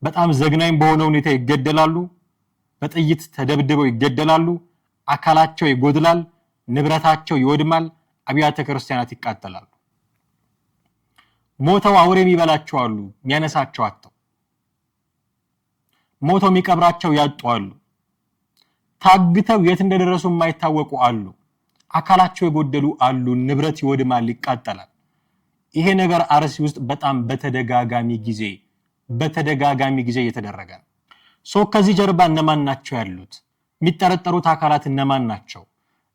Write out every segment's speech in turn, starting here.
በጣም ዘግናኝ በሆነ ሁኔታ ይገደላሉ፣ በጥይት ተደብድበው ይገደላሉ፣ አካላቸው ይጎድላል፣ ንብረታቸው ይወድማል፣ አብያተ ክርስቲያናት ይቃጠላሉ። ሞተው አውሬ የሚበላቸው አሉ፣ የሚያነሳቸው አጥተው። ሞተው የሚቀብራቸው ያጡ አሉ። ታግተው የት እንደደረሱ የማይታወቁ አሉ። አካላቸው የጎደሉ አሉ፣ ንብረት ይወድማል፣ ይቃጠላል። ይሄ ነገር አርሲ ውስጥ በጣም በተደጋጋሚ ጊዜ እየተደረገ ነው። ከዚህ ጀርባ እነማን ናቸው ያሉት? የሚጠረጠሩት አካላት እነማን ናቸው?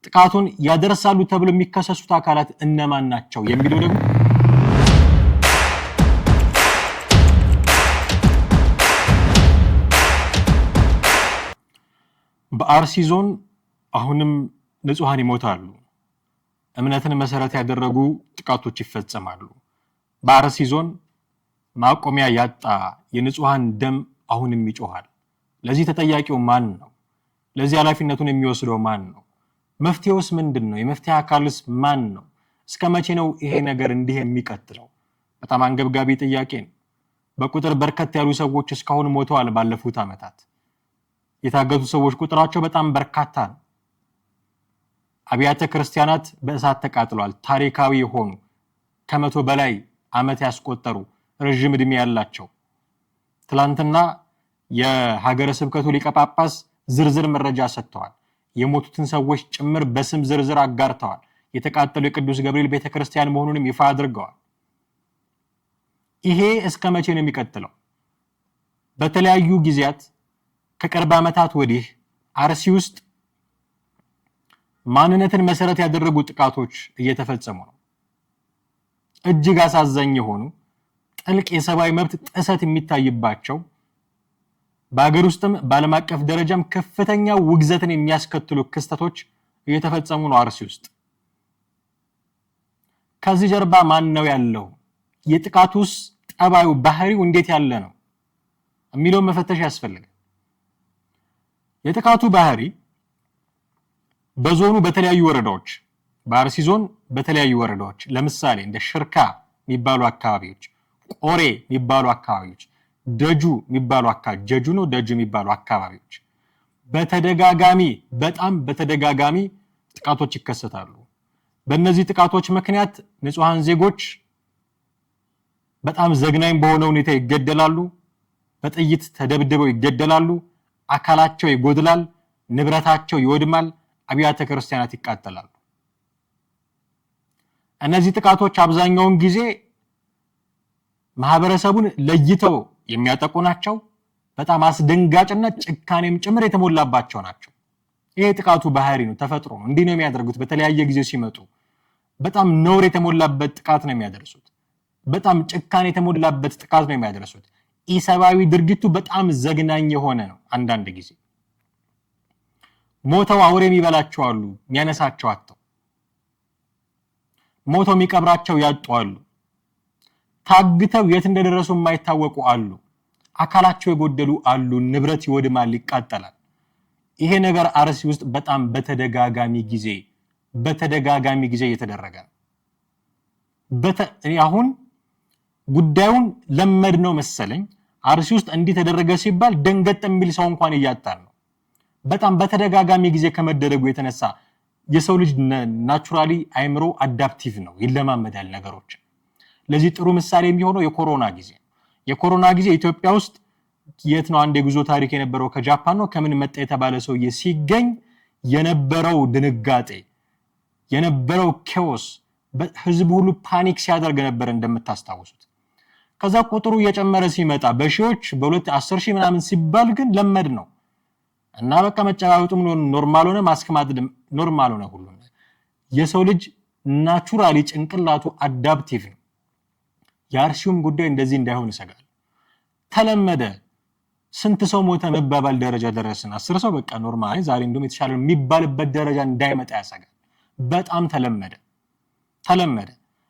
ጥቃቱን ያደርሳሉ ተብሎ የሚከሰሱት አካላት እነማን ናቸው የሚለው ደግሞ በአርሲ ዞን አሁንም ንጹሃን ይሞታሉ። እምነትን መሰረት ያደረጉ ጥቃቶች ይፈጸማሉ። በአርሲ ዞን ማቆሚያ ያጣ የንጹሃን ደም አሁንም ይጮሃል። ለዚህ ተጠያቂው ማን ነው? ለዚህ ኃላፊነቱን የሚወስደው ማን ነው? መፍትሄውስ ምንድነው? የመፍትሄ አካልስ ማን ነው? እስከ መቼ ነው ይሄ ነገር እንዲህ የሚቀጥለው? በጣም አንገብጋቢ ጥያቄ ነው። በቁጥር በርከት ያሉ ሰዎች እስካሁን ሞተዋል። ባለፉት ዓመታት የታገቱ ሰዎች ቁጥራቸው በጣም በርካታ ነው። አብያተ ክርስቲያናት በእሳት ተቃጥለዋል። ታሪካዊ የሆኑ ከመቶ በላይ ዓመት ያስቆጠሩ ረጅም ዕድሜ ያላቸው ትላንትና የሀገረ ስብከቱ ሊቀ ጳጳስ ዝርዝር መረጃ ሰጥተዋል። የሞቱትን ሰዎች ጭምር በስም ዝርዝር አጋርተዋል። የተቃጠሉ የቅዱስ ገብርኤል ቤተክርስቲያን መሆኑንም ይፋ አድርገዋል። ይሄ እስከ መቼ ነው የሚቀጥለው? በተለያዩ ጊዜያት ከቅርብ ዓመታት ወዲህ አርሲ ውስጥ ማንነትን መሰረት ያደረጉ ጥቃቶች እየተፈጸሙ ነው። እጅግ አሳዛኝ የሆኑ ጥልቅ የሰብአዊ መብት ጥሰት የሚታይባቸው በአገር ውስጥም በዓለም አቀፍ ደረጃም ከፍተኛ ውግዘትን የሚያስከትሉ ክስተቶች እየተፈጸሙ ነው አርሲ ውስጥ። ከዚህ ጀርባ ማን ነው ያለው? የጥቃቱስ ጠባዩ ባህሪው እንዴት ያለ ነው የሚለው መፈተሽ ያስፈልጋል። የጥቃቱ ባህሪ በዞኑ በተለያዩ ወረዳዎች በአርሲ ዞን በተለያዩ ወረዳዎች ለምሳሌ እንደ ሽርካ የሚባሉ አካባቢዎች፣ ቆሬ የሚባሉ አካባቢዎች፣ ደጁ የሚባሉ አካባቢ ጀጁ ነው ደጁ የሚባሉ አካባቢዎች በጣም በተደጋጋሚ ጥቃቶች ይከሰታሉ። በእነዚህ ጥቃቶች ምክንያት ንጹሃን ዜጎች በጣም ዘግናኝ በሆነ ሁኔታ ይገደላሉ፣ በጥይት ተደብድበው ይገደላሉ፣ አካላቸው ይጎድላል፣ ንብረታቸው ይወድማል፣ አብያተ ክርስቲያናት ይቃጠላሉ። እነዚህ ጥቃቶች አብዛኛውን ጊዜ ማህበረሰቡን ለይተው የሚያጠቁ ናቸው። በጣም አስደንጋጭና ጭካኔም ጭምር የተሞላባቸው ናቸው። ይሄ ጥቃቱ ባህሪ ነው፣ ተፈጥሮ ነው። እንዲህ ነው የሚያደርጉት። በተለያየ ጊዜ ሲመጡ በጣም ነውር የተሞላበት ጥቃት ነው የሚያደርሱት። በጣም ጭካኔ የተሞላበት ጥቃት ነው የሚያደርሱት። ኢሰብአዊ ድርጊቱ በጣም ዘግናኝ የሆነ ነው። አንዳንድ ጊዜ ሞተው አውሬ የሚበላቸው አሉ፣ የሚያነሳቸው አጥተው። ሞተው የሚቀብራቸው ያጡ አሉ። ታግተው የት እንደደረሱ የማይታወቁ አሉ። አካላቸው የጎደሉ አሉ። ንብረት ይወድማል፣ ይቃጠላል። ይሄ ነገር አርሲ ውስጥ በጣም በተደጋጋሚ ጊዜ እየተደረገ ነው። አሁን ጉዳዩን ለመድ ነው መሰለኝ። አርሲ ውስጥ እንዲህ ተደረገ ሲባል ደንገጥ የሚል ሰው እንኳን እያጣን ነው። በጣም በተደጋጋሚ ጊዜ ከመደረጉ የተነሳ የሰው ልጅ ናቹራሊ አይምሮ አዳፕቲቭ ነው፣ ይለማመዳል ነገሮች። ለዚህ ጥሩ ምሳሌ የሚሆነው የኮሮና ጊዜ ኢትዮጵያ ውስጥ የት ነው አንድ የጉዞ ታሪክ የነበረው ከጃፓን ነው ከምን መጣ የተባለ ሰውዬ ሲገኝ የነበረው ድንጋጤ የነበረው ኬዎስ ህዝቡ ሁሉ ፓኒክ ሲያደርግ ነበር እንደምታስታውሱት። ከዛ ቁጥሩ እየጨመረ ሲመጣ በሺዎች በ10,000 ምናምን ሲባል ግን ለመድ ነው እና በቃ መጨባበጡም ኖርማል ሆነ፣ ማስክ ማድረግ ኖርማል ሆነ። ሁሉ የሰው ልጅ ናቹራሊ ጭንቅላቱ አዳፕቲቭ ነው። የአርሲውም ጉዳይ እንደዚህ እንዳይሆን ይሰጋል። ተለመደ። ስንት ሰው ሞተ መባባል ደረጃ ደረስን። 10 ሰው በቃ ኖርማል ዛሬ እንደውም የተሻለ የሚባልበት ደረጃ እንዳይመጣ ያሰጋል። በጣም ተለመደ።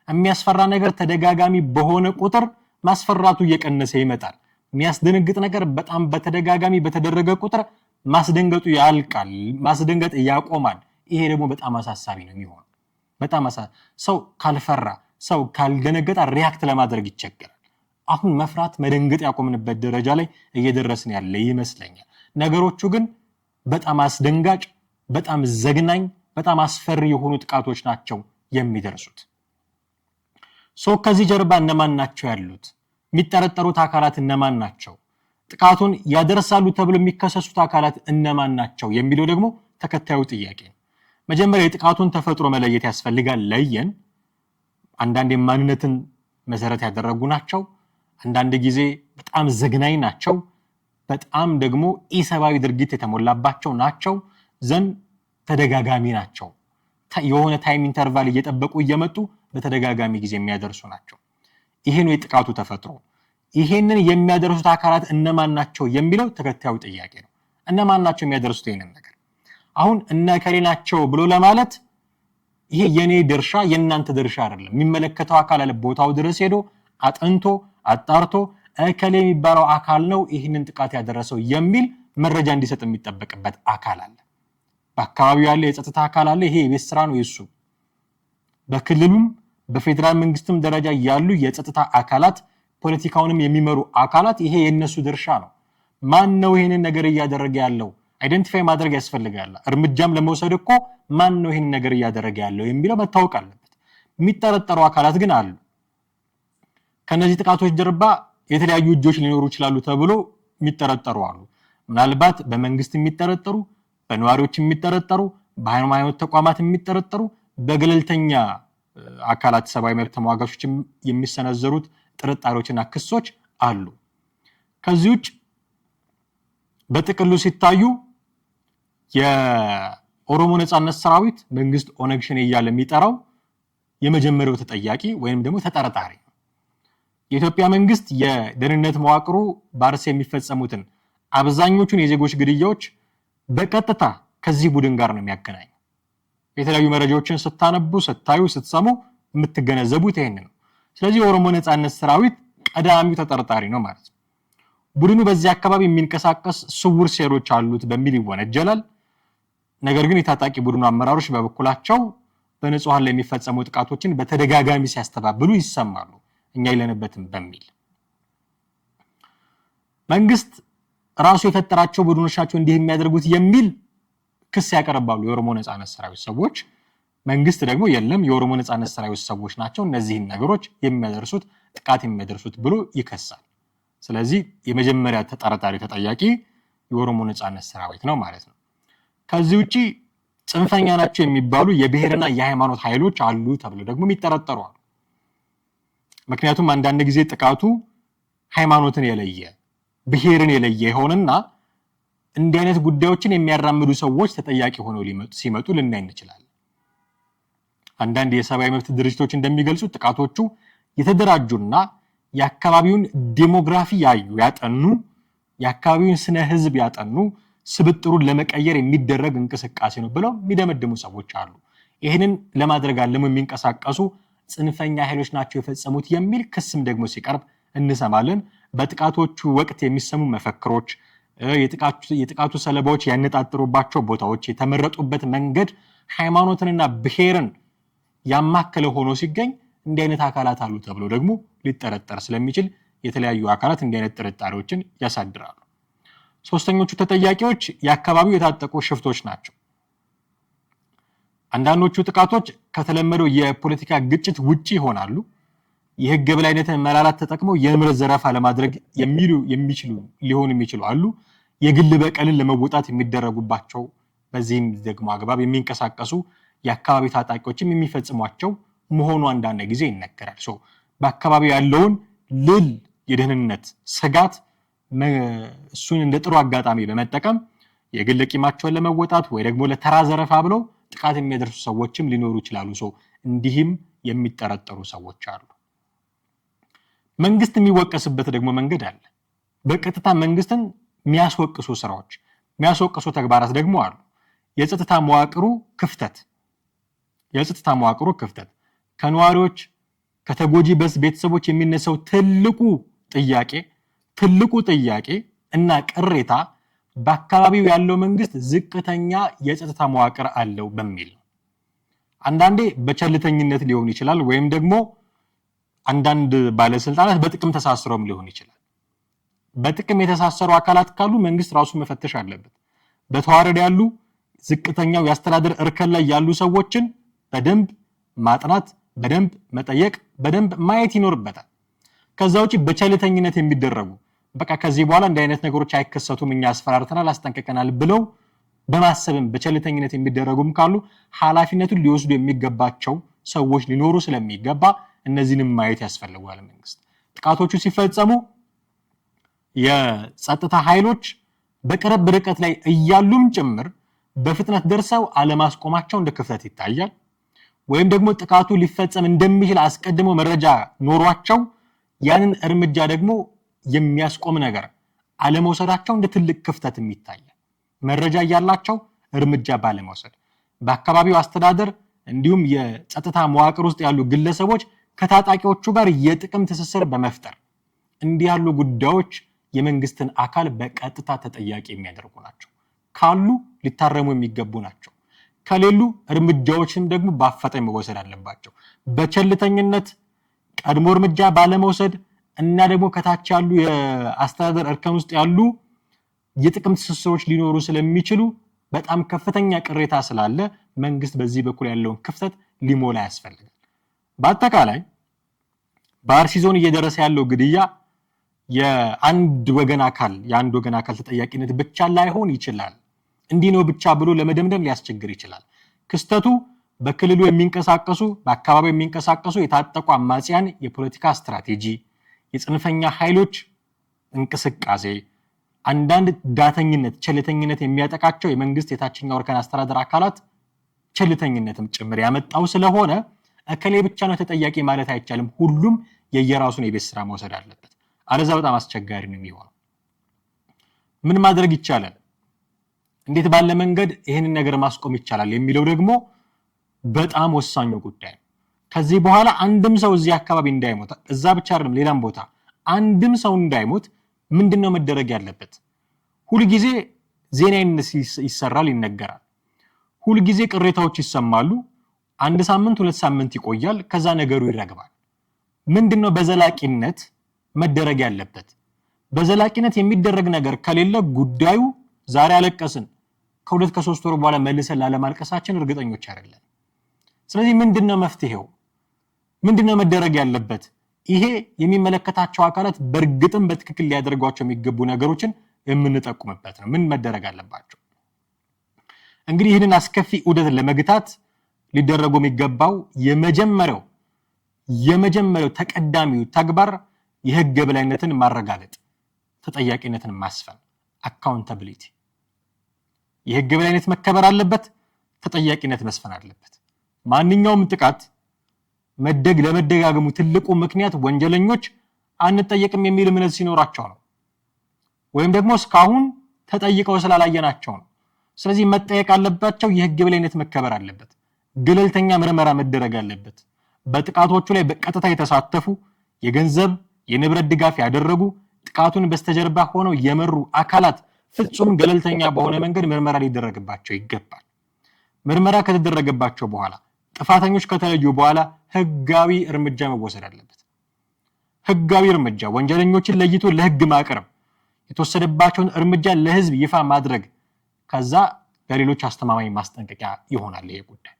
የሚያስፈራ ነገር ተደጋጋሚ በሆነ ቁጥር ማስፈራቱ እየቀነሰ ይመጣል። የሚያስደነግጥ ነገር በጣም በተደጋጋሚ በተደረገ ቁጥር ማስደንገጡ ያልቃል፣ ማስደንገጥ ያቆማል። ይሄ ደግሞ በጣም አሳሳቢ ነው የሚሆነው። ሰው ካልፈራ ሰው ካልደነገጠ ሪያክት ለማድረግ ይቸገራል። አሁን መፍራት መደንገጥ ያቆምንበት ደረጃ ላይ እየደረስን ያለ ይመስለኛል። ነገሮቹ ግን በጣም አስደንጋጭ፣ በጣም ዘግናኝ፣ በጣም አስፈሪ የሆኑ ጥቃቶች ናቸው የሚደርሱት። ከዚህ ጀርባ እነማን ናቸው ያሉት? የሚጠረጠሩት አካላት እነማን ናቸው? ጥቃቱን ያደርሳሉ ተብሎ የሚከሰሱት አካላት እነማን ናቸው የሚለው ደግሞ ተከታዩ ጥያቄ ነው። መጀመሪያ የጥቃቱን ተፈጥሮ መለየት ያስፈልጋል። ለየን። አንዳንድ የማንነትን መሰረት ያደረጉ ናቸው፣ አንዳንድ ጊዜ በጣም ዘግናኝ ናቸው፣ በጣም ደግሞ ኢሰብአዊ ድርጊት የተሞላባቸው ናቸው፣ ዘንድ ተደጋጋሚ ናቸው። የሆነ ታይም ኢንተርቫል እየጠበቁ እየመጡ በተደጋጋሚ ጊዜ የሚያደርሱ ናቸው። ይሄ ነው የጥቃቱ ተፈጥሮ። ይሄንን የሚያደርሱት አካላት እነማን ናቸው የሚለው ተከታዩ ጥያቄ ነው። እነማን ናቸው የሚያደርሱት ይሄንን ነገር? አሁን እነከሌ ናቸው ብሎ ለማለት ይሄ የኔ ድርሻ የእናንተ ድርሻ አይደለም። የሚመለከተው አካል አለ ቦታው ድረስ ሄዶ አጥንቶ አጣርቶ እከሌ የሚባለው አካል ነው ይህንን ጥቃት ያደረሰው የሚል መረጃ እንዲሰጥ የሚጠበቅበት አካል አለ። በአካባቢው ያለ የጸጥታ አካል አለ። ይሄ የቤት ስራ ነው የሱ። በክልሉም በፌዴራል መንግስትም ደረጃ ያሉ የጸጥታ አካላት፣ ፖለቲካውንም የሚመሩ አካላት ይሄ የነሱ ድርሻ ነው። ማን ነው ይሄንን ነገር እያደረገ ያለው? አይደንቲፋይ ማድረግ ያስፈልጋል። እርምጃም ለመውሰድ እኮ ማን ነው ይሄንን ነገር እያደረገ ያለው የሚለው መታወቅ አለበት። የሚጠረጠሩ አካላት ግን አሉ። ከነዚህ ጥቃቶች ጀርባ የተለያዩ እጆች ሊኖሩ ይችላሉ ተብሎ የሚጠረጠሩ አሉ። ምናልባት በመንግስት የሚጠረጠሩ፣ በነዋሪዎች የሚጠረጠሩ፣ በሃይማኖት ተቋማት የሚጠረጠሩ፣ በገለልተኛ አካላት ሰብአዊ መብት ተሟጋቾች የሚሰነዘሩት ጥርጣሬዎችና ክሶች አሉ። ከዚህ ውጭ በጥቅሉ ሲታዩ የኦሮሞ ነጻነት ሰራዊት መንግስት ኦነግ ሸኔ እያለ የሚጠራው የመጀመሪያው ተጠያቂ ወይም ደግሞ ተጠርጣሪ ነው። የኢትዮጵያ መንግስት የደህንነት መዋቅሩ በአርሲ የሚፈጸሙትን አብዛኞቹን የዜጎች ግድያዎች በቀጥታ ከዚህ ቡድን ጋር ነው የሚያገናኘው። የተለያዩ መረጃዎችን ስታነቡ፣ ስታዩ፣ ስትሰሙ የምትገነዘቡት ይሄን ነው። ስለዚህ የኦሮሞ ነጻነት ሰራዊት ቀዳሚው ተጠርጣሪ ነው ማለት ነው። ቡድኑ በዚህ አካባቢ የሚንቀሳቀስ ስውር ሴሎች አሉት በሚል ይወነጀላል። ነገር ግን የታጣቂ ቡድኑ አመራሮች በበኩላቸው በንጹሃን ላይ የሚፈጸሙ ጥቃቶችን በተደጋጋሚ ሲያስተባብሉ ይሰማሉ። እኛ የለንበትም በሚል መንግስት ራሱ የፈጠራቸው ቡድኖች ናቸው እንዲህ የሚያደርጉት የሚል ክስ ያቀርባሉ የኦሮሞ ነጻነት ሰራዊት ሰዎች። መንግስት ደግሞ የለም የኦሮሞ ነጻነት ሰራዊት ሰዎች ናቸው እነዚህን ነገሮች የሚያደርሱት ጥቃት የሚያደርሱት ብሎ ይከሳል። ስለዚህ የመጀመሪያ ተጠርጣሪ ተጠያቂ የኦሮሞ ነጻነት ሰራዊት ነው ማለት ነው። ከዚህ ውጪ ጽንፈኛ ናቸው የሚባሉ የብሔርና የሃይማኖት ኃይሎች አሉ ተብሎ ደግሞ የሚጠረጠሩ አሉ። ምክንያቱም አንዳንድ ጊዜ ጥቃቱ ሃይማኖትን የለየ ብሔርን የለየ ይሆንና እንዲህ አይነት ጉዳዮችን የሚያራምዱ ሰዎች ተጠያቂ ሆነው ሲመጡ ልናይ እንችላለን። አንዳንድ የሰብአዊ መብት ድርጅቶች እንደሚገልጹት ጥቃቶቹ የተደራጁና የአካባቢውን ዴሞግራፊ ያጠኑ፣ የአካባቢውን ስነ ህዝብ ያጠኑ፣ ስብጥሩን ለመቀየር የሚደረግ እንቅስቃሴ ነው ብለው የሚደመድሙ ሰዎች አሉ። ይህንን ለማድረግ አለሙ የሚንቀሳቀሱ ጽንፈኛ ኃይሎች ናቸው የፈጸሙት የሚል ክስም ደግሞ ሲቀርብ እንሰማለን። በጥቃቶቹ ወቅት የሚሰሙ መፈክሮች፣ የጥቃቱ ሰለባዎች ያነጣጠሩባቸው ቦታዎች፣ የተመረጡበት መንገድ ሃይማኖትንና ብሔርን ያማከለ ሆኖ ሲገኝ እንዲህ አይነት አካላት አሉ ተብሎ ደግሞ ሊጠረጠር ስለሚችል የተለያዩ አካላት እንዲህ አይነት ጥርጣሬዎችን ያሳድራሉ። ሶስተኞቹ ተጠያቂዎች የአካባቢው የታጠቁ ሽፍቶች ናቸው። አንዳንዶቹ ጥቃቶች ከተለመደው የፖለቲካ ግጭት ውጪ ይሆናሉ። የህግ የበላይነትን መላላት ተጠቅመው የንብረት ዘረፋ ለማድረግ ሊሆኑ የሚችሉ አሉ። የግል በቀልን ለመወጣት የሚደረጉባቸው በዚህም ደግሞ አግባብ የሚንቀሳቀሱ የአካባቢ ታጣቂዎችም የሚፈጽሟቸው መሆኑ አንዳንድ ጊዜ ይነገራል። በአካባቢው ያለውን ልል የደህንነት ስጋት እሱን እንደ ጥሩ አጋጣሚ በመጠቀም የግል ቂማቸውን ለመወጣት ወይ ደግሞ ለተራ ዘረፋ ብለው ጥቃት የሚያደርሱ ሰዎችም ሊኖሩ ይችላሉ። እንዲህም የሚጠረጠሩ ሰዎች አሉ። መንግስት የሚወቀስበት ደግሞ መንገድ አለ። በቀጥታ መንግስትን የሚያስወቅሱ ስራዎች፣ የሚያስወቅሱ ተግባራት ደግሞ አሉ። የጸጥታ መዋቅሩ ክፍተት ከነዋሪዎች ከተጎጂ ቤተሰቦች የሚነሳው ትልቁ ጥያቄ እና ቅሬታ በአካባቢው ያለው መንግስት ዝቅተኛ የጸጥታ መዋቅር አለው በሚል ነው። አንዳንዴ በቸልተኝነት ሊሆን ይችላል፣ ወይም ደግሞ አንዳንድ ባለስልጣናት በጥቅም ተሳስረውም ሊሆን ይችላል። በጥቅም የተሳሰሩ አካላት ካሉ መንግስት ራሱ መፈተሽ አለበት። በተዋረድ ያሉ ዝቅተኛው ያስተዳደር እርከን ላይ ያሉ ሰዎችን በደንብ ማጥናት፣ በደንብ መጠየቅ፣ በደንብ ማየት ይኖርበታል። ከዛ ውጪ በቸልተኝነት የሚደረጉ በቃ ከዚህ በኋላ እንዲህ አይነት ነገሮች አይከሰቱም እኛ አስፈራርተናል አስጠንቅቀናል ብለው በማሰብም በቸልተኝነት የሚደረጉም ካሉ ኃላፊነቱን ሊወስዱ የሚገባቸው ሰዎች ሊኖሩ ስለሚገባ እነዚህንም ማየት ያስፈልጋል። መንግስት ጥቃቶቹ ሲፈጸሙ የጸጥታ ኃይሎች በቅርብ ርቀት ላይ እያሉም ጭምር በፍጥነት ደርሰው አለማስቆማቸው እንደ ክፍተት ይታያል። ወይም ደግሞ ጥቃቱ ሊፈጸም እንደሚችል አስቀድሞ መረጃ ኖሯቸው ያንን እርምጃ ደግሞ የሚያስቆም ነገር አለመውሰዳቸው እንደ ትልቅ ክፍተትም ይታያል። መረጃ ያላቸው እርምጃ ባለመውሰድ በአካባቢው አስተዳደር እንዲሁም የጸጥታ መዋቅር ውስጥ ያሉ ግለሰቦች ከታጣቂዎቹ ጋር የጥቅም ትስስር በመፍጠር እንዲህ ያሉ ጉዳዮች የመንግስትን አካል በቀጥታ ተጠያቂ የሚያደርጉ ናቸው። ካሉ ሊታረሙ የሚገቡ ናቸው። ከሌሉ እርምጃዎችም ደግሞ በአፋጣኝ መወሰድ አለባቸው። በቸልተኝነት ቀድሞ እርምጃ ባለመውሰድ እና ደግሞ ከታች ያሉ የአስተዳደር እርከን ውስጥ ያሉ የጥቅም ትስስሮች ሊኖሩ ስለሚችሉ በጣም ከፍተኛ ቅሬታ ስላለ መንግስት በዚህ በኩል ያለውን ክፍተት ሊሞላ ያስፈልጋል። በአጠቃላይ በአርሲ ዞን እየደረሰ ያለው ግድያ የአንድ ወገን አካል ተጠያቂነት ብቻ ላይሆን ይችላል። እንዲህ ነው ብቻ ብሎ ለመደምደም ሊያስቸግር ይችላል። ክስተቱ በክልሉ የሚንቀሳቀሱ በአካባቢው የሚንቀሳቀሱ የታጠቁ አማጽያን የፖለቲካ ስትራቴጂ፣ የጽንፈኛ ኃይሎች እንቅስቃሴ፣ አንዳንድ ዳተኝነት፣ ቸልተኝነት የሚያጠቃቸው የመንግስት የታችኛው እርከን አስተዳደር አካላት ቸልተኝነትም ጭምር ያመጣው ስለሆነ እከሌ ብቻ ነው ተጠያቂ ማለት አይቻልም። ሁሉም የየራሱን የቤት ስራ መውሰድ አለበት። አለዛ በጣም አስቸጋሪ ነው የሚሆነው። ምን ማድረግ ይቻላል? እንዴት ባለ መንገድ ይህንን ነገር ማስቆም ይቻላል የሚለው ደግሞ በጣም ወሳኙ ጉዳይ ነው። ከዚህ በኋላ አንድም ሰው እዚህ አካባቢ እንዳይሞት፣ እዛ ብቻ አይደለም ሌላም ቦታ አንድም ሰው እንዳይሞት ምንድነው መደረግ ያለበት? ሁልጊዜ ዜና ይሰራል፣ ይነገራል። ሁልጊዜ ቅሬታዎች ይሰማሉ። አንድ ሳምንት 2 ሳምንት ይቆያል። ከዛ ነገሩ ይረግባል። ምንድነው በዘላቂነት መደረግ ያለበት? በዘላቂነት የሚደረግ ነገር ከሌለ ጉዳዩ ዛሬ አለቀስን ከ2 ከ3 ወር በኋላ መልሰን ላለማልቀሳችን እርግጠኞች አይደለም። ስለዚህ ምንድነው መፍትሄው? ምንድነው መደረግ ያለበት? ይሄ የሚመለከታቸው አካላት በእርግጥም በትክክል ሊያደርጓቸው የሚገቡ ነገሮችን የምንጠቁምበት ነው። ምን መደረግ አለባቸው? እንግዲህ ይህንን አስከፊ ዑደት ለመግታት ሊደረጉ የሚገባው የመጀመሪያው ተቀዳሚው ተግባር የህግ የበላይነትን ማረጋገጥ፣ ተጠያቂነትን ማስፈን፣ አካውንታቢሊቲ። የህግ የበላይነት መከበር አለበት፣ ተጠያቂነት መስፈን አለበት። ማንኛውም ጥቃት ለመደጋገሙ ትልቁ ምክንያት ወንጀለኞች አንጠየቅም የሚል እምነት ሲኖራቸው ነው፣ ወይም ደግሞ እስካሁን ተጠይቀው ስላላየናቸው ነው። ስለዚህ መጠየቅ አለባቸው። የህግ የበላይነት መከበር አለበት። ገለልተኛ ምርመራ መደረግ አለበት። በጥቃቶቹ ላይ በቀጥታ የተሳተፉ የገንዘብ የንብረት ድጋፍ ያደረጉ ጥቃቱን በስተጀርባ ሆነው የመሩ አካላት ፍጹም ገለልተኛ በሆነ መንገድ ምርመራ ሊደረግባቸው ይገባል። ምርመራ ከተደረገባቸው በኋላ ጥፋተኞች ከተለዩ በኋላ ህጋዊ እርምጃ መወሰድ አለበት። ህጋዊ እርምጃ ወንጀለኞችን ለይቶ ለህግ ማቅረብ፣ የተወሰደባቸውን እርምጃ ለህዝብ ይፋ ማድረግ፣ ከዛ ለሌሎች አስተማማኝ ማስጠንቀቂያ ይሆናል ይሄ ጉዳይ።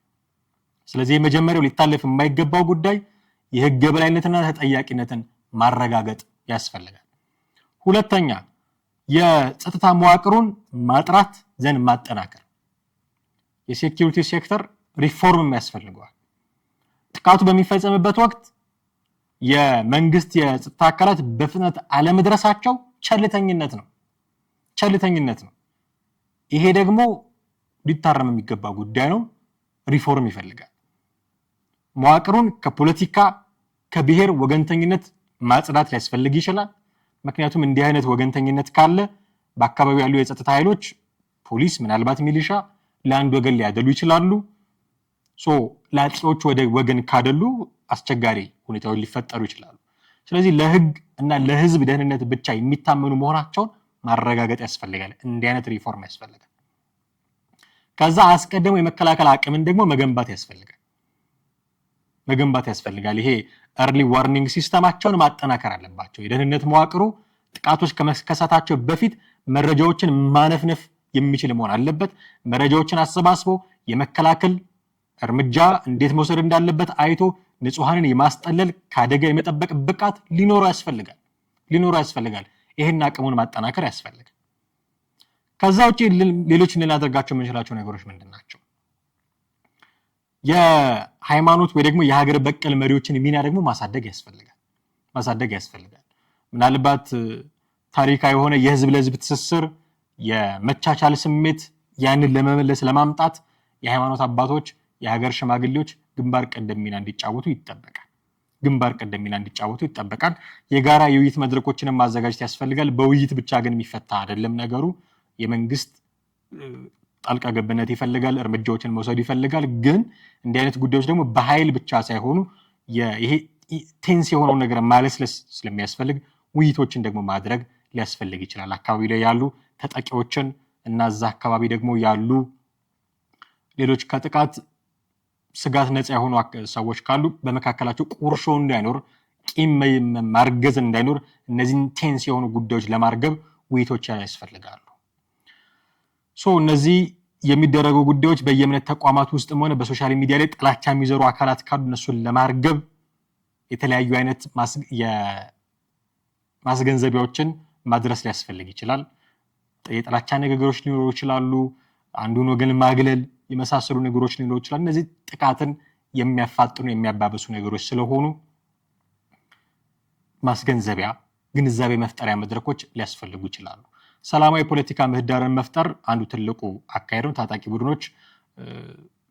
ስለዚህ የመጀመሪያው ሊታለፍ የማይገባው ጉዳይ የህግ የበላይነትና ተጠያቂነትን ማረጋገጥ ያስፈልጋል። ሁለተኛ የጸጥታ መዋቅሩን ማጥራት ዘንድ ማጠናከር። የሴኩሪቲ ሴክተር ሪፎርም ያስፈልገዋል። ጥቃቱ በሚፈጸምበት ወቅት የመንግስት የጸጥታ አካላት በፍጥነት አለመድረሳቸው ቸልተኝነት ነው። ይሄ ደግሞ ሊታረም የሚገባ ጉዳይ ነው። ሪፎርም ይፈልጋል። መዋቅሩን ከፖለቲካ ከብሔር ወገንተኝነት ማጽዳት ሊያስፈልግ ይችላል። ምክንያቱም እንዲህ አይነት ወገንተኝነት ካለ በአካባቢው ያሉ የጸጥታ ኃይሎች፣ ፖሊስ፣ ምናልባት ሚሊሻ ለአንድ ወገን ሊያደሉ ይችላሉ። ለአጥቂዎች ወደ ወገን ካደሉ አስቸጋሪ ሁኔታዎች ሊፈጠሩ ይችላሉ። ስለዚህ ለህግ እና ለህዝብ ደህንነት ብቻ የሚታመኑ መሆናቸውን ማረጋገጥ ያስፈልጋል። እንዲህ አይነት ሪፎርም ያስፈልጋል። ከዛ አስቀድሞ የመከላከል አቅምን ደግሞ መገንባት ያስፈልጋል። ይሄ early warning ሲስተማቸውን ማጠናከር አለባቸው። የደህንነት መዋቅሩ ጥቃቶች ከመከሰታቸው በፊት መረጃዎችን ማነፍነፍ የሚችል መሆን አለበት። መረጃዎችን አሰባስቦ የመከላከል እርምጃ እንዴት መውሰድ እንዳለበት አይቶ ንጹሃንን የማስጠለል ካደጋ የመጠበቅ ብቃት ሊኖረው ያስፈልጋል። ይሄን አቅሙን ማጠናከር ያስፈልጋል። ከዛ ውጪ ሌሎች ልናደርጋቸው የምንችላቸው ነገሮች ምንድናቸው? የሃይማኖት ወይ ደግሞ የሀገር በቀል መሪዎችን ሚና ደግሞ ማሳደግ ያስፈልጋል። ምናልባት ታሪካዊ የሆነ የህዝብ ለህዝብ ትስስር፣ የመቻቻል ስሜት ያንን ለመመለስ ለማምጣት የሃይማኖት አባቶች፣ የሀገር ሽማግሌዎች ግንባር ቀደም ሚና እንዲጫወቱ ይጠበቃል። የጋራ የውይይት መድረኮችንም ማዘጋጀት ያስፈልጋል። በውይይት ብቻ ግን የሚፈታ አይደለም ነገሩ። የመንግስት ጣልቃ ገብነት ይፈልጋል፣ እርምጃዎችን መውሰድ ይፈልጋል። ግን እንዲህ አይነት ጉዳዮች ደግሞ በኃይል ብቻ ሳይሆኑ ይሄ ቴንስ የሆነው ነገር ማለስለስ ስለሚያስፈልግ ውይይቶችን ደግሞ ማድረግ ሊያስፈልግ ይችላል። አካባቢ ላይ ያሉ ተጠቂዎችን እና እዛ አካባቢ ደግሞ ያሉ ሌሎች ከጥቃት ስጋት ነፃ የሆኑ ሰዎች ካሉ በመካከላቸው ቁርሾ እንዳይኖር፣ ቂም ማርገዝ እንዳይኖር እነዚህን ቴንስ የሆኑ ጉዳዮች ለማርገብ ውይይቶች ያስፈልጋሉ። እነዚህ የሚደረጉ ጉዳዮች በየእምነት ተቋማት ውስጥም ሆነ በሶሻል ሚዲያ ላይ ጥላቻ የሚዘሩ አካላት ካሉ እነሱን ለማርገብ የተለያዩ አይነት ማስገንዘቢያዎችን ማድረስ ሊያስፈልግ ይችላል። የጥላቻ ንግግሮች ሊኖሩ ይችላሉ። አንዱን ወገን ማግለል የመሳሰሉ ነገሮች ሊኖሩ ይችላሉ። እነዚህ ጥቃትን የሚያፋጥኑ የሚያባበሱ ነገሮች ስለሆኑ ማስገንዘቢያ፣ ግንዛቤ መፍጠሪያ መድረኮች ሊያስፈልጉ ይችላሉ። ሰላማዊ ፖለቲካ ምህዳርን መፍጠር አንዱ ትልቁ አካሄድ ነው። ታጣቂ ቡድኖች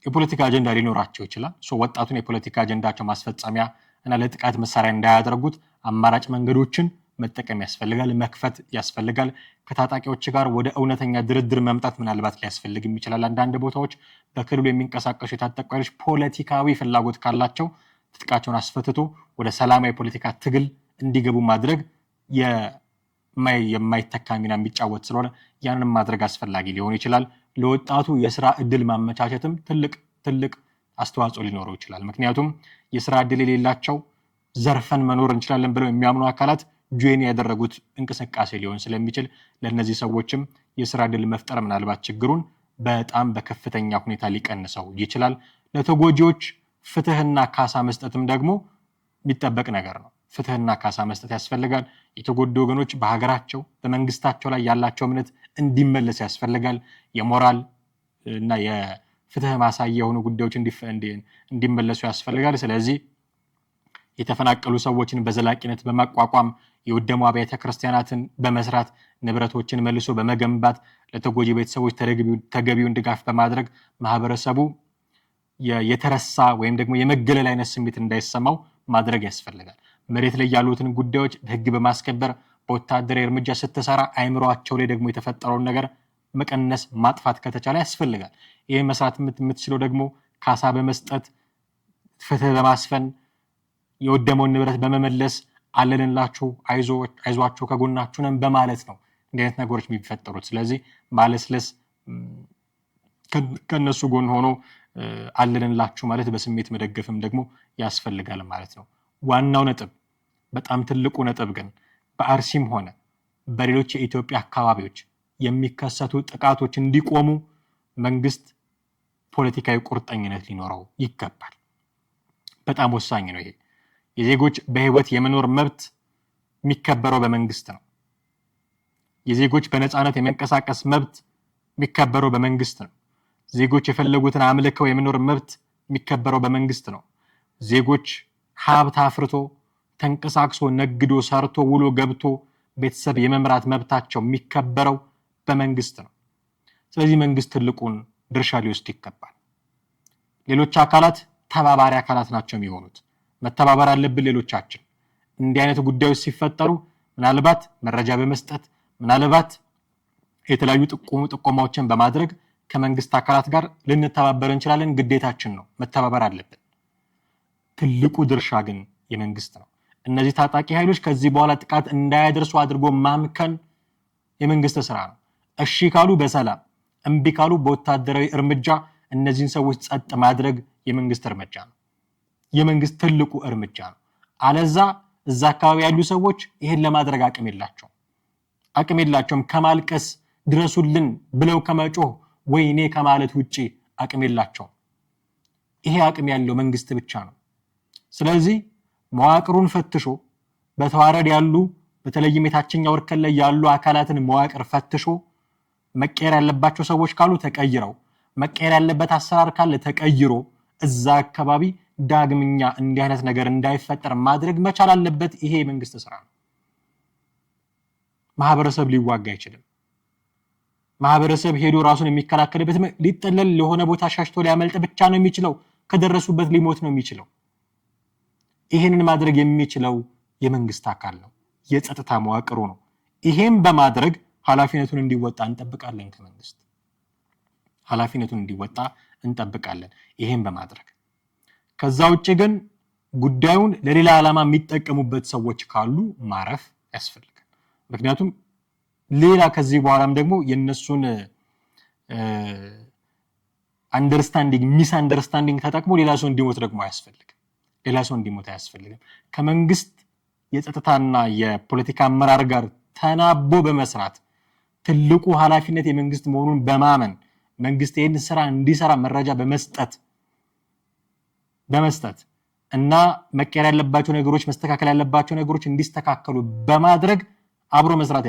የፖለቲካ አጀንዳ ሊኖራቸው ይችላል። ወጣቱን የፖለቲካ አጀንዳቸው ማስፈጸሚያ እና ለጥቃት መሳሪያ እንዳያደርጉት አማራጭ መንገዶችን መጠቀም ያስፈልጋል፣ መክፈት ያስፈልጋል። ከታጣቂዎች ጋር ወደ እውነተኛ ድርድር መምጣት ምናልባት ሊያስፈልግ ይችላል። አንዳንድ ቦታዎች በክልሉ የሚንቀሳቀሱ የታጠቁ ኃይሎች ፖለቲካዊ ፍላጎት ካላቸው ትጥቃቸውን አስፈትቶ ወደ ሰላማዊ ፖለቲካ ትግል እንዲገቡ ማድረግ የማይተካ ሚና የሚጫወት ስለሆነ ያንን ማድረግ አስፈላጊ ሊሆን ይችላል። ለወጣቱ የስራ እድል ማመቻቸትም ትልቅ አስተዋጽኦ ሊኖረው ይችላል። ምክንያቱም የስራ እድል የሌላቸው ዘርፈን መኖር እንችላለን ብለው የሚያምኑ አካላት ጆይን ያደረጉት እንቅስቃሴ ሊሆን ስለሚችል ለእነዚህ ሰዎችም የስራ እድል መፍጠር ምናልባት ችግሩን በጣም በከፍተኛ ሁኔታ ሊቀንሰው ይችላል። ለተጎጂዎች ፍትህና ካሳ መስጠትም ደግሞ የሚጠበቅ ነገር ነው። ፍትህና ካሳ መስጠት ያስፈልጋል። የተጎዱ ወገኖች በሀገራቸው በመንግስታቸው ላይ ያላቸው እምነት እንዲመለስ ያስፈልጋል። የሞራል እና የፍትህ ማሳያ የሆኑ ጉዳዮች እንዲመለሱ ያስፈልጋል። ስለዚህ የተፈናቀሉ ሰዎችን በዘላቂነት በማቋቋም የወደሙ አብያተ ክርስቲያናትን በመስራት ንብረቶችን መልሶ በመገንባት ለተጎጂ ቤተሰቦች ተገቢውን ድጋፍ በማድረግ ማህበረሰቡ የተረሳ ወይም ደግሞ የመገለል አይነት ስሜት እንዳይሰማው ማድረግ ያስፈልጋል። መሬት ላይ ያሉትን ጉዳዮች በህግ በማስከበር በወታደራዊ እርምጃ ስትሰራ አይምሯቸው ላይ ደግሞ የተፈጠረውን ነገር መቀነስ ማጥፋት ከተቻለ ያስፈልጋል። ይህ መስራት የምትችለው ደግሞ ካሳ በመስጠት ፍትህ በማስፈን የወደመውን ንብረት በመመለስ አለንላችሁ፣ አይዟችሁ፣ ከጎናችሁ ነን በማለት ነው እንዲህ አይነት ነገሮች የሚፈጠሩት። ስለዚህ ማለስለስ ከነሱ ጎን ሆኖ አለንላችሁ ማለት በስሜት መደገፍም ደግሞ ያስፈልጋል ማለት ነው። ዋናው ነጥብ፣ በጣም ትልቁ ነጥብ ግን በአርሲም ሆነ በሌሎች የኢትዮጵያ አካባቢዎች የሚከሰቱ ጥቃቶች እንዲቆሙ መንግስት ፖለቲካዊ ቁርጠኝነት ሊኖረው ይገባል። በጣም ወሳኝ ነው። ይሄ የዜጎች በህይወት የመኖር መብት የሚከበረው በመንግስት ነው። የዜጎች በነፃነት የመንቀሳቀስ መብት የሚከበረው በመንግስት ነው። ዜጎች የፈለጉትን አምልከው የመኖር መብት የሚከበረው በመንግስት ነው። ዜጎች ሀብት አፍርቶ ተንቀሳቅሶ ነግዶ ሰርቶ ውሎ ገብቶ ቤተሰብ የመምራት መብታቸው የሚከበረው በመንግስት ነው። ስለዚህ መንግስት ትልቁን ድርሻ ሊወስድ ይገባል። ሌሎች አካላት ተባባሪ አካላት ናቸው የሚሆኑት። መተባበር አለብን። ሌሎቻችን እንዲህ አይነት ጉዳዮች ሲፈጠሩ ምናልባት መረጃ በመስጠት ምናልባት የተለያዩ ጥቆማዎችን በማድረግ ከመንግስት አካላት ጋር ልንተባበር እንችላለን። ግዴታችን ነው፣ መተባበር አለብን። ትልቁ ድርሻ ግን የመንግስት ነው። እነዚህ ታጣቂ ኃይሎች ከዚህ በኋላ ጥቃት እንዳያደርሱ አድርጎ ማምከን የመንግስት ስራ ነው። እሺ ካሉ በሰላም እምቢ ካሉ በወታደራዊ እርምጃ እነዚህን ሰዎች ጸጥ ማድረግ የመንግስት እርምጃ ነው። የመንግስት ትልቁ እርምጃ ነው። አለዛ እዛ አካባቢ ያሉ ሰዎች ይሄን ለማድረግ አቅም የላቸውም ከማልቀስ ድረሱልን ብለው ከመጮህ ወይኔ ከማለት ውጪ አቅም የላቸውም። ይሄ አቅም ያለው መንግስት ብቻ ነው። ስለዚህ መዋቅሩን ፈትሾ በተዋረድ ያሉ በተለይም የታችኛው እርከን ላይ ያሉ አካላትን መዋቅር ፈትሾ መቀየር ያለባቸው ሰዎች ካሉ ተቀይረው መቀየር ያለበት አሰራር ካለ ተቀይሮ እዛ አካባቢ ዳግምኛ እንዲህ አይነት ነገር እንዳይፈጠር ማድረግ መቻል አለበት። ይሄ የመንግስት ስራ ነው። ማህበረሰብ ሊዋጋ አይችልም። ማህበረሰብ ሄዶ ራሱን የሚከላከልበት ሊጠለል ለሆነ ቦታ ሻሽቶ ሊያመልጥ ብቻ ነው የሚችለው። ከደረሱበት ሊሞት ነው የሚችለው። ይሄንን ማድረግ የሚችለው የመንግስት አካል ነው፣ የጸጥታ መዋቅሩ ነው። ይሄን በማድረግ ኃላፊነቱን እንዲወጣ እንጠብቃለን ከመንግስት ኃላፊነቱን እንዲወጣ እንጠብቃለን ይሄን በማድረግ። ከዛ ውጪ ግን ጉዳዩን ለሌላ ዓላማ የሚጠቀሙበት ሰዎች ካሉ ማረፍ ያስፈልጋል። ምክንያቱም ሌላ ከዚህ በኋላም ደግሞ የነሱን ሚስ አንደርስታንዲንግ ተጠቅሞ ሌላ ሰው እንዲሞት ደግሞ አያስፈልግም። ከመንግስት የጸጥታና የፖለቲካ አመራር ጋር ተናቦ በመስራት ትልቁ ኃላፊነት የመንግስት መሆኑን በማመን መንግስት ይህን ስራ እንዲሰራ መረጃ በመስጠት እና መቀየር ያለባቸው ነገሮች መስተካከል ያለባቸው ነገሮች እንዲስተካከሉ በማድረግ አብሮ መስራት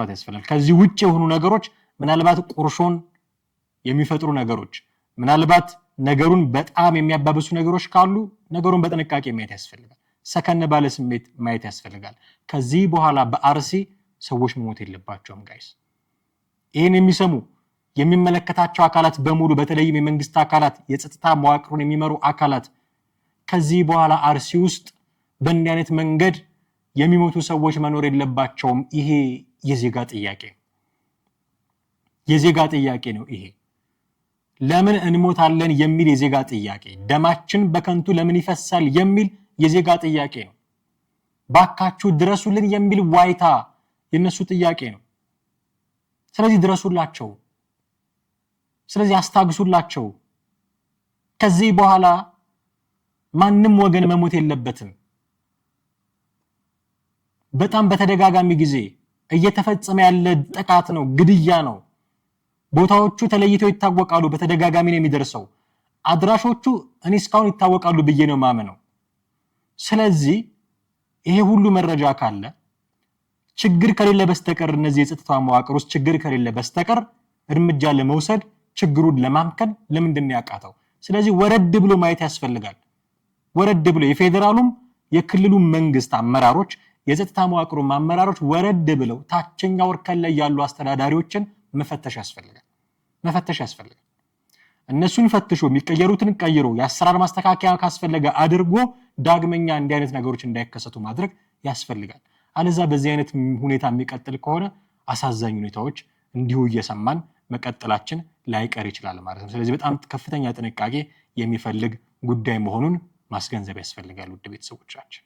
ያስፈልጋል። ከዚህ ውጪ የሆኑ ነገሮች ምናልባት ቁርሾን የሚፈጥሩ ነገሮች፣ ምናልባት ነገሩን በጣም የሚያባብሱ ነገሮች ካሉ ነገሩን በጥንቃቄ ማየት ያስፈልጋል። ሰከነ ባለ ስሜት ማየት ያስፈልጋል። ከዚህ በኋላ በአርሲ ሰዎች መሞት የለባቸውም ጋይስ። ይህን የሚሰሙ የሚመለከታቸው አካላት በሙሉ በተለይም የመንግስት አካላት የጸጥታ መዋቅሩን የሚመሩ አካላት ከዚህ በኋላ አርሲ ውስጥ በእንዲህ አይነት መንገድ የሚሞቱ ሰዎች መኖር የለባቸውም። ይሄ የዜጋ ጥያቄ ነው። ይሄ ለምን እንሞታለን የሚል የዜጋ ጥያቄ፣ ደማችን በከንቱ ለምን ይፈሳል የሚል የዜጋ ጥያቄ ነው። ባካችሁ ድረሱልን የሚል ዋይታ የነሱ ጥያቄ ነው። ስለዚህ ድረሱላቸው፣ ስለዚህ አስታግሱላቸው። ከዚህ በኋላ ማንም ወገን መሞት የለበትም። በጣም በተደጋጋሚ ጊዜ እየተፈጸመ ያለ ጥቃት ነው፣ ግድያ ነው። ቦታዎቹ ተለይተው ይታወቃሉ። በተደጋጋሚ ነው የሚደርሰው። አድራሾቹ እኔ እስካሁን ይታወቃሉ ብዬ ነው ማመነው። ስለዚህ ይሄ ሁሉ መረጃ ካለ ችግር ከሌለ በስተቀር እነዚህ የጸጥታ መዋቅር ውስጥ ችግር ከሌለ በስተቀር እርምጃ ለመውሰድ ችግሩን ለማምከን ለምንድን ያቃተው? ስለዚህ ወረድ ብሎ ማየት ያስፈልጋል። ወረድ ብሎ የፌደራሉም የክልሉ መንግስት አመራሮች የጸጥታ መዋቅሩ አመራሮች ወረድ ብለው ታችኛው እርከን ላይ ያሉ አስተዳዳሪዎችን መፈተሽ ያስፈልጋል። እነሱን ፈትሾ የሚቀየሩትን ቀይሮ የአሰራር ማስተካከያ ካስፈለገ አድርጎ ዳግመኛ እንዲህ አይነት ነገሮች እንዳይከሰቱ ማድረግ ያስፈልጋል። አለዛ በዚህ አይነት ሁኔታ የሚቀጥል ከሆነ አሳዛኝ ሁኔታዎች እንዲሁ እየሰማን መቀጠላችን ላይቀር ይችላል ማለት ነው። ስለዚህ በጣም ከፍተኛ ጥንቃቄ የሚፈልግ ጉዳይ መሆኑን ማስገንዘብ ያስፈልጋል ውድ ቤተሰቦቻችን።